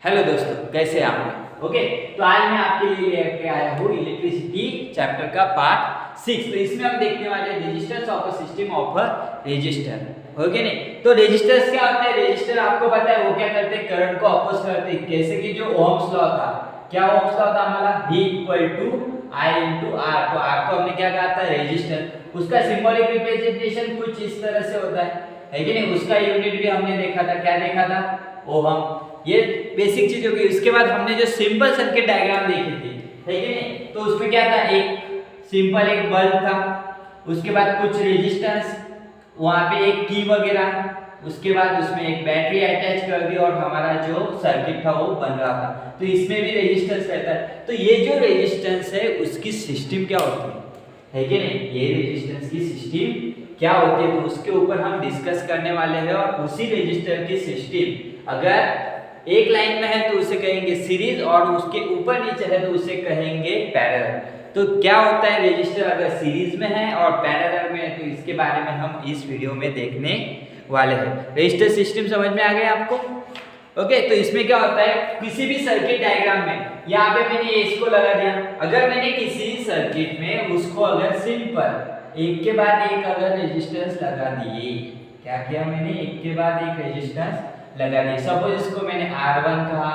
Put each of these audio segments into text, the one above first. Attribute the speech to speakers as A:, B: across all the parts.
A: Hello दोस्तों, कैसे हैं आप लोग? ओके, तो आज मैं आपके लिए लेके आया हूँ इलेक्ट्रिसिटी चैप्टर का पार्ट 6। तो इसमें हम देखने वाले हैं resistance of a system of a resistor. Okay नहीं, तो रेजिस्टेंस क्या होता है? रेजिस्टर आपको पता है वो क्या करते हैं, करंट को अपोज करते हैं। जैसे कि जो ओम्स लॉ था, क्या ओम्स लॉ था हमारा? V = I × R। तो R को हमने क्या कहा था? रेजिस्टर। उसका सिंबॉलिक रिप्रेजेंटेशन कुछ इस तरह से होता है कि नहीं? उसका यूनिट भी हमने देखा था, क्या देखा था? ओहम। ये बेसिक चीज होगी। उसके बाद हमने जो सिंपल सर्किट डायग्राम देखी थी, है कि नहीं? तो उसमें क्या था? एक सिंपल एक बल्ब था, उसके बाद कुछ रेजिस्टेंस, वहां पे एक की वगैरह, उसके बाद उसमें एक बैटरी अटैच कर दी और हमारा जो सर्किट था वो बन रहा था। तो इसमें भी रेजिस्टेंस रहता है। तो ये जो रेजिस्टेंस है उसकी सिस्टम क्या होती है कि नहीं? ये रेजिस्टेंस की सिस्टम क्या होती है, तो उसके ऊपर हम डिस्कस करने वाले हैं। और उसी रेजिस्टर की सिस्टम अगर एक लाइन में है तो उसे कहेंगे सीरीज, और उसके ऊपर नीचे है तो उसे कहेंगे पैरेलल। तो क्या होता है रेजिस्टर अगर सीरीज में है और पैरेलल में है, तो इसके बारे में हम इस वीडियो में देखने वाले हैं। रेजिस्टर सिस्टम समझ में आ गया आपको? ओके, तो इसमें क्या होता है, किसी भी सर्किट डायग्राम में यहाँ पे मैंने इसको लगा दिया। अगर मैंने किसी सर्किट में उसको अगर सिंपल एक के बाद एक अगर रेजिस्टेंस लगा दिए, क्या किया मैंने? एक के बाद एक रेजिस्टेंस लगा दिए। सपोज इसको मैंने R1 कहा,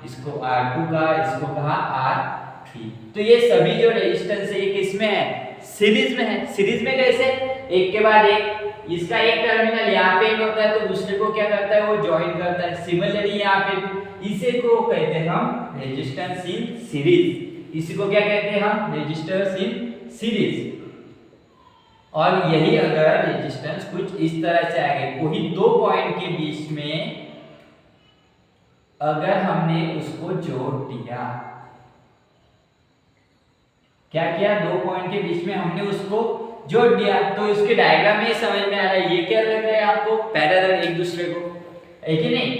A: इसको R2 कहा, इसको कहा R3। तो ये सभी जो रेजिस्टेंस है ये किसमें है? सीरीज में है। सीरीज में कैसे? एक के बाद एक, इसका एक टर्मिनल यहाँ पे होता है तो दूसरे को क्या करता है? वो ज्वाइन करता है। सिमिलरली यहाँ पे इसे को कहते हैं हम रेजिस्टेंस इन सीरीज। इसी को क्या कहते हैं हम? Resistance in series. और यही अगर रेजिस्टेंस कुछ इस तरह से आएगा, कोई दो पॉइंट के बीच में अगर हमने उसको जोड़ दिया, क्या किया? दो पॉइंट के बीच में हमने उसको जोड़ दिया, तो इसके डायग्राम में समझ में आ रहा है ये क्या लग रहा है आपको? पैरेलल एक दूसरे को, है कि नहीं?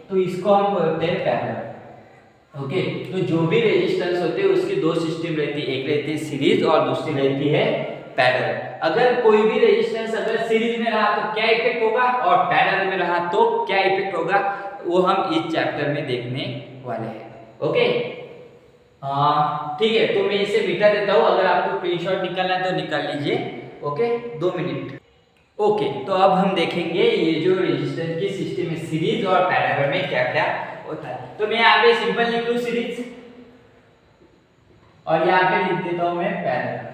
A: तो इसको हम बोलते हैं पैरेलल। ओके, तो जो भी रेजिस्टेंस होते हैं उसकी दो सिस्टम रहती है, एक रहती है सीरीज और दूसरी रहती है पैरेलल। अगर कोई भी रेजिस्टेंस अगर सीरीज में रहा तो क्या इफेक्ट होगा, और पैरेलल में रहा तो क्या इफेक्ट होगा, वो हम इस चैप्टर में देखने वाले हैं। ओके, ठीक है, तो मैं इसे मिटा देता हूँ। अगर आपको स्क्रीनशॉट निकालना है तो निकाल लीजिए। Okay, 2 minute. ओके, तो अब हम देखेंगे ये जो रेजिस्टेंस की सिस्टम है सीरीज और पैरेलल में क्या क्या होता है। तो मैं यहाँ पे सिंपल लिख लूँ सीरीज, और यहाँ पे लिख देता हूँ मैं पैरेलल।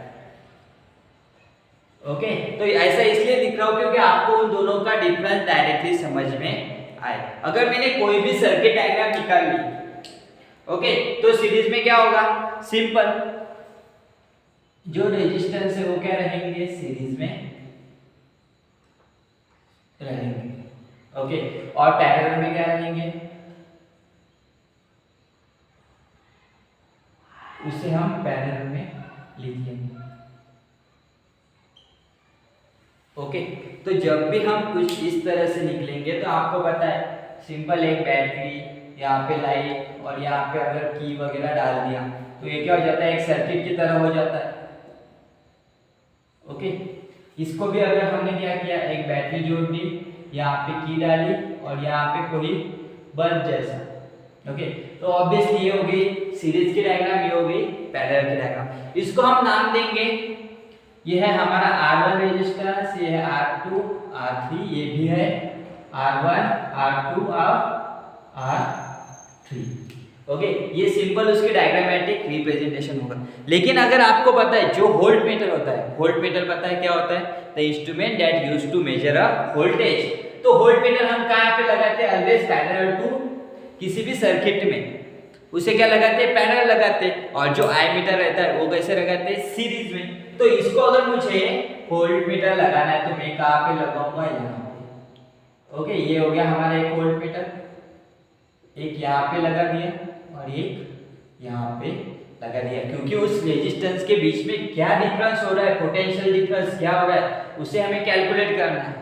A: ओके, तो ऐसा इसलिए दिख रहा हूं क्योंकि आपको उन दोनों का डिफरेंस डायरेक्टली समझ में आए। अगर मैंने कोई भी सर्किट डायग्राम निकाल ली, ओके, तो सीरीज में क्या होगा? सिंपल जो रेजिस्टेंस है वो क्या रहेंगे? सीरीज में रहेंगे। ओके, और पैरेलल में क्या रहेंगे? उसे हम पैरेलल में लिख लेंगे। ओके, तो जब भी हम कुछ इस तरह से निकलेंगे तो आपको पता है सिंपल एक बैटरी, यहाँ पे लाइट, और यहाँ पे अगर की वगैरह डाल दिया तो ये क्या हो जाता है? एक सर्किट की तरह हो जाता है। ओके, इसको भी अगर हमने क्या किया, एक बैटरी जोड़ दी, यहाँ पे की डाली और यहाँ पे कोई बल्ब जैसा। ओके, तो ऑब्वियसली ये हो गई सीरीज की डायग्राम, ये हो गई पैरेलल की डायग्राम। इसको हम नाम देंगे, ये है हमारा R1 रेजिस्टेंस, ये है R2, R3, ये भी है R1, R2 और R3। ओके, ये सिंपल उसकी डायग्रामेटिक रिप्रेजेंटेशन होगा। लेकिन अगर आपको पता है जो वोल्ट मीटर होता है, वोल्ट मीटर पता है क्या होता है? The instrument that used to measure a voltage. तो वोल्ट मीटर हम कहाँ पे लगाते हैं? ऑलवेज पैरेलल टू किसी भी सर्किट में उसे क्या लगाते हैं? पैरेलल लगाते हैं। और जो आई मीटर रहता है वो कैसे लगाते हैं? सीरीज में। तो इसको अगर मुझे वोल्ट मीटर लगाना है तो मैं कहाँ पे लगाऊंगा? यहाँ पे। ओके, ये हो गया हमारा एक वोल्ट मीटर, एक यहाँ पे लगा दिया और एक यहाँ पे लगा दिया, क्योंकि उस रेजिस्टेंस के बीच में क्या डिफरेंस हो रहा है, पोटेंशियल डिफरेंस क्या हो रहा है, उसे हमें कैलकुलेट करना है।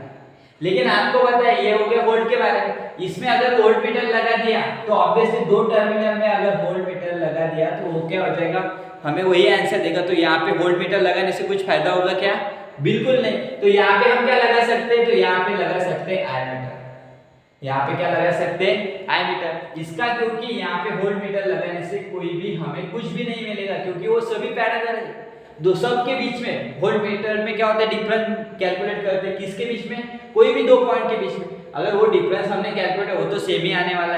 A: लेकिन आपको पता है ये हो गया वोल्ट के बारे में। इसमें अगर वोल्ट मीटर लगा दिया तो ऑब्वियसली दो टर्मिनल में अगर वोल्ट मीटर लगा दिया तो वो क्या हो जाएगा? हमें वही आंसर देगा। तो यहाँ पे वोल्ट मीटर लगाने से कुछ फायदा होगा क्या? बिल्कुल नहीं। तो यहाँ पे हम क्या लगा सकते हैं? तो यहाँ पे लगा सकते हैं आयरन मीटर। यहाँ पे क्या लगा सकते हैं, आई मीटर। इसका क्योंकि यहाँ पे वोल्ट मीटर लगाने से कोई भी हमें कुछ भी नहीं मिलेगा, क्योंकि वो सभी पैरेलल है। दो सब के बीच में वोल्ट मीटर में क्या होता है, डिफरेंस कैलकुलेट करते हैं किसके बीच में, कोई भी दो पॉइंट के बीच में। अगर वो डिफरेंस हमने कैलकुलेट, वो तो सेम ही आने वाला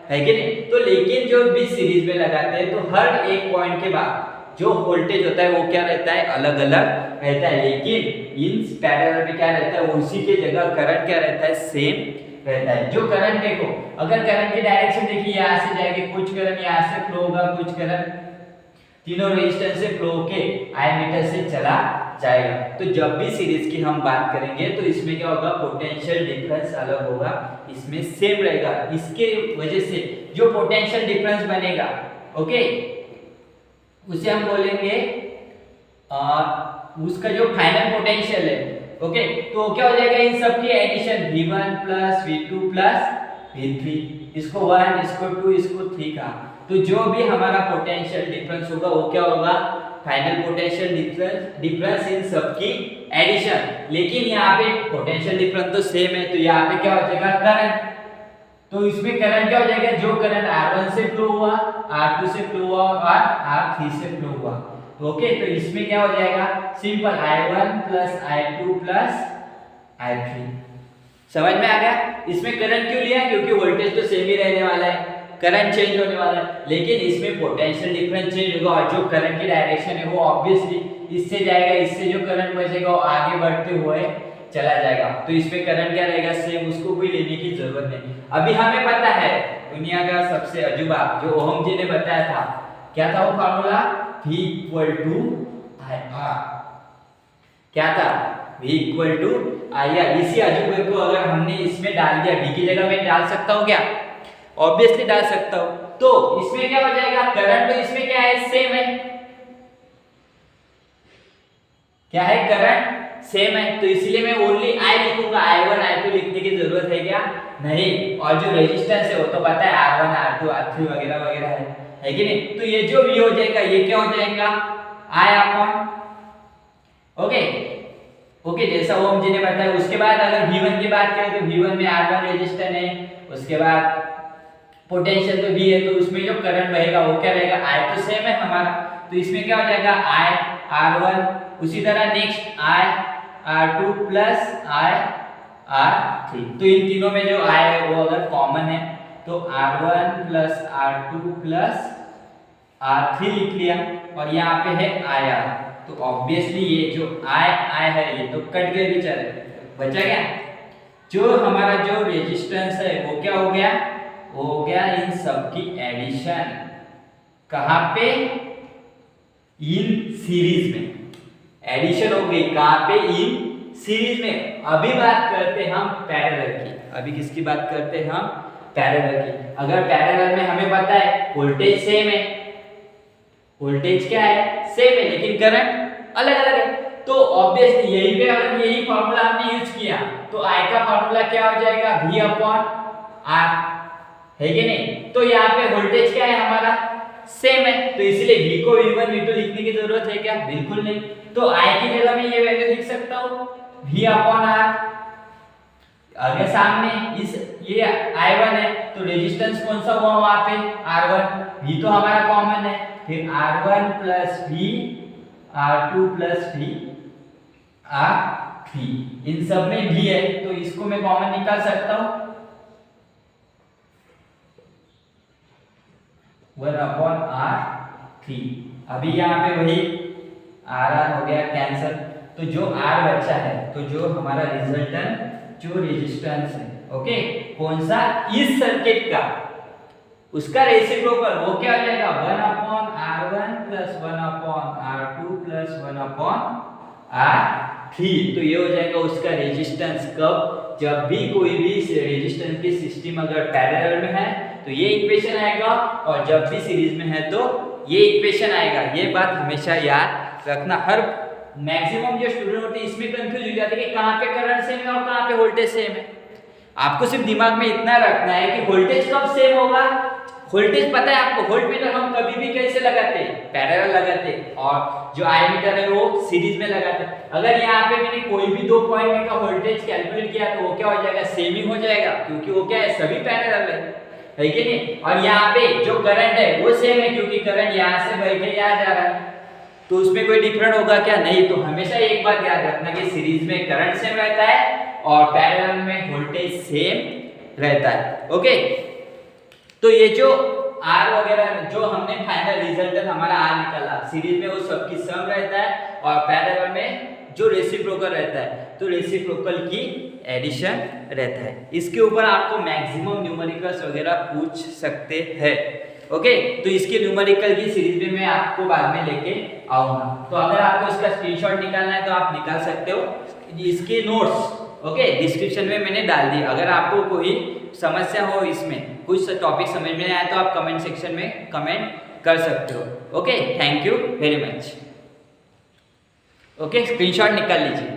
A: है कि नहीं। तो लेकिन जो भी सीरीज में लगाते हैं तो हर एक पॉइंट के बाद जो वोल्टेज होता है वो क्या रहता है, अलग अलग रहता है। लेकिन इन पैरेलल में क्या रहता है, उसी के जगह करंट क्या रहता है, सेम रहता है। जो करंट देखो, अगर करंट की डायरेक्शन देखिए, यहाँ से जाएगी, कुछ करंट यहाँ से फ्लो होगा, कुछ करंट तीनों रेजिस्टेंस से फ्लो के एमीटर से चला जाएगा। तो जब भी सीरीज की हम बात करेंगे तो इसमें क्या होगा, पोटेंशियल डिफरेंस अलग होगा, इसमें सेम रहेगा। इसके वजह से जो पोटेंशियल डिफरेंस बनेगा, ओके, उसे हम बोलेंगे उसका जो फाइनल पोटेंशियल है, ओके। तो क्या हो जाएगा, इन सब की addition V1 plus V2 plus V3, इसको 1, इसको 2, इसको 3 का। तो जो भी हमारा पोटेंशियल डिफरेंस होगा वो क्या होगा, फाइनल पोटेंशियल डिफरेंस इन सब की एडिशन। लेकिन यहाँ पे पोटेंशियल डिफरेंस तो सेम है, तो यहाँ पे क्या हो जाएगा, करंट। तो इसमें करंट क्या हो जाएगा, जो करंट R1 से फ्लो हुआ, R2 से फ्लो हुआ और R3 से फ्लो हुआ, ओके। तो इसमें क्या हो जाएगा, simple I1 plus I2 plus I3। समझ में आ गया। इसमें करंट क्यों लिया, क्योंकि वोल्टेज तो सेम ही रहने वाला है, करंट चेंज होने वाला है, लेकिन इसमें पोटेंशियल डिफरेंस चेंज होगा। और जो करंट की डायरेक्शन है वो ऑब्वियसली इससे जाएगा, इससे जो करंट बचेगा वो आगे बढ़ते हुए चला जाएगा। तो इसमें करंट क्या रहेगा, सेम, उसको कोई लेने की जरूरत नहीं। अभी हमें पता है दुनिया का सबसे अजूबा जो ओहम जी ने बताया था, क्या था वो formula, V equal to IR। क्या था, V इक्वल टू IR। इसी अजूबे को अगर हमने इसमें डाल दिया, V की जगह में डाल सकता हूँ क्या, ऑब्वियसली डाल सकता हूँ। तो इसमें क्या हो जाएगा, करंट तो इसमें क्या है, सेम है, क्या है, करंट सेम है। तो इसलिए मैं ओनली I लिखूंगा, I1 I2 लिखने की जरूरत है क्या, नहीं। और जो रेजिस्टेंस है वो तो पता है, R1 R2 R3 वगैरह वगैरह है कि नहीं। तो ये जो V हो जाएगा, ये क्या हो जाएगा, I अपॉन, ओके ओके, जैसा ओम जी ने बताया। उसके बाद अगर V1 की बात करें तो V1 में R1 रेजिस्टेंस है, उसके बाद पोटेंशियल तो V है, तो उसमें जो करंट बहेगा वो क्या रहेगा, I तो सेम है हमारा, तो इसमें क्या हो जाएगा, I R1। उसी तरह next I R2 plus I R3। तो इन तीनों में जो I है वो अगर कॉमन है तो R1 plus R2 plus R3 लिख लिया, और यहाँ पे है IR। तो ऑब्वियसली ये जो I है ये तो कट गए बेचारे, बचा क्या, जो हमारा जो रेजिस्टेंस है वो क्या हो गया, वो हो गया इन सब की एडिशन। कहाँ पे, इन सीरीज में एडिशन हो गई, कहाँ पे, इन सीरीज में। अभी बात करते हैं हम पैरेलल की, अभी किसकी बात करते हैं हम, पैरेलल की। अगर पैरेलल में हमें पता है वोल्टेज सेम है, वोल्टेज क्या है, सेम है, लेकिन करंट अलग अलग है। तो ऑब्वियसली यही पे अगर यही फार्मूला हमने यूज किया तो I का फार्मूला क्या हो जाएगा, V अपॉन R, है कि नहीं। तो यहाँ पे वोल्टेज क्या है हमारा, सेम है, तो इसलिए V को V1 V2 लिखने की जरूरत है क्या, बिल्कुल नहीं। तो I की जगह में ये वैल्यू लिख सकता हूँ, V अपॉन R। अगर सामने इस ये I1 है तो रेजिस्टेंस कौन सा हुआ वहां पे, R1। V तो हमारा कॉमन है, फिर R1 plus V, R2 plus V, R3। इन सब में V है तो इसको मैं कॉमन निकाल सकता हूँ, 1 अपॉन R3। अभी यहाँ पे वही R हो गया कैंसल, तो जो R बचा है, तो जो हमारा रिजल्टेंट जो रेजिस्टेंस है, ओके, कौन सा, इस सर्किट का, उसका रेसिप्रोकल वो क्या हो जाएगा, 1 upon R1 plus 1 upon R2 plus 1 upon R3। तो ये हो जाएगा उसका रेजिस्टेंस। कब, जब भी कोई भी रेजिस्टेंस की सिस्टम अगर पैरेलल में है तो ये इक्वेशन आएगा, और जब भी सीरीज में है तो ये इक्वेशन आएगा। ये बात हमेशा याद रखना। हर मैक्सिमम जो स्टूडेंट होते हैं इसमें कंफ्यूज हो जाते हैं कि कहाँ पे करंट सेम है और कहाँ पे वोल्टेज सेम है। आपको सिर्फ दिमाग में इतना रखना है कि वोल्टेज कब सेम होगा, वोल्टेज पता है आपको, वोल्टमीटर हम कभी भी कैसे लगाते हैं, पैरेलल लगाते हैं, और जो आईमीटर है वो सीरीज में लगाते हैं। अगर यहाँ पे मैंने कोई भी दो पॉइंट का वोल्टेज कैलकुलेट किया तो वो क्या हो जाएगा, सेम ही हो जाएगा, क्योंकि वो क्या है, सभी पैरेलल है कि नहीं। और यहाँ पे जो करंट है वो सेम है, क्योंकि करंट यहाँ से बह के यहाँ जा रहा है, तो उसमें कोई डिफरेंट होगा क्या, नहीं। तो हमेशा एक बात याद रखना कि सीरीज में करंट सेम रहता है और पैरेलल में वोल्टेज सेम रहता है। ओके, तो ये जो R वगैरह जो हमने फाइनल रिजल्ट हमारा R निकाला, सीरीज में वो सबकी सम रहता है और पैरेलल में जो रेसिप्रोकल रहता है तो रेसिप्रोकल की एडिशन रहता है। इसके ऊपर आपको मैक्सिमम न्यूमेरिकल्स वगैरह पूछ सकते हैं। ओके, तो इसके न्यूमेरिकल की सीरीज में मैं आपको बाद में लेके आऊंगा। तो अगर आपको इसका स्क्रीनशॉट निकालना है तो आप निकाल सकते हो। इसके नोट्स ओके डिस्क्रिप्शन में मैंने डाल दी। अगर आपको कोई समस्या हो, इसमें कुछ टॉपिक समझ में आया तो आप कमेंट सेक्शन में कमेंट कर सकते हो। Okay, thank you very much. Okay, screenshot निकाल लीजिए।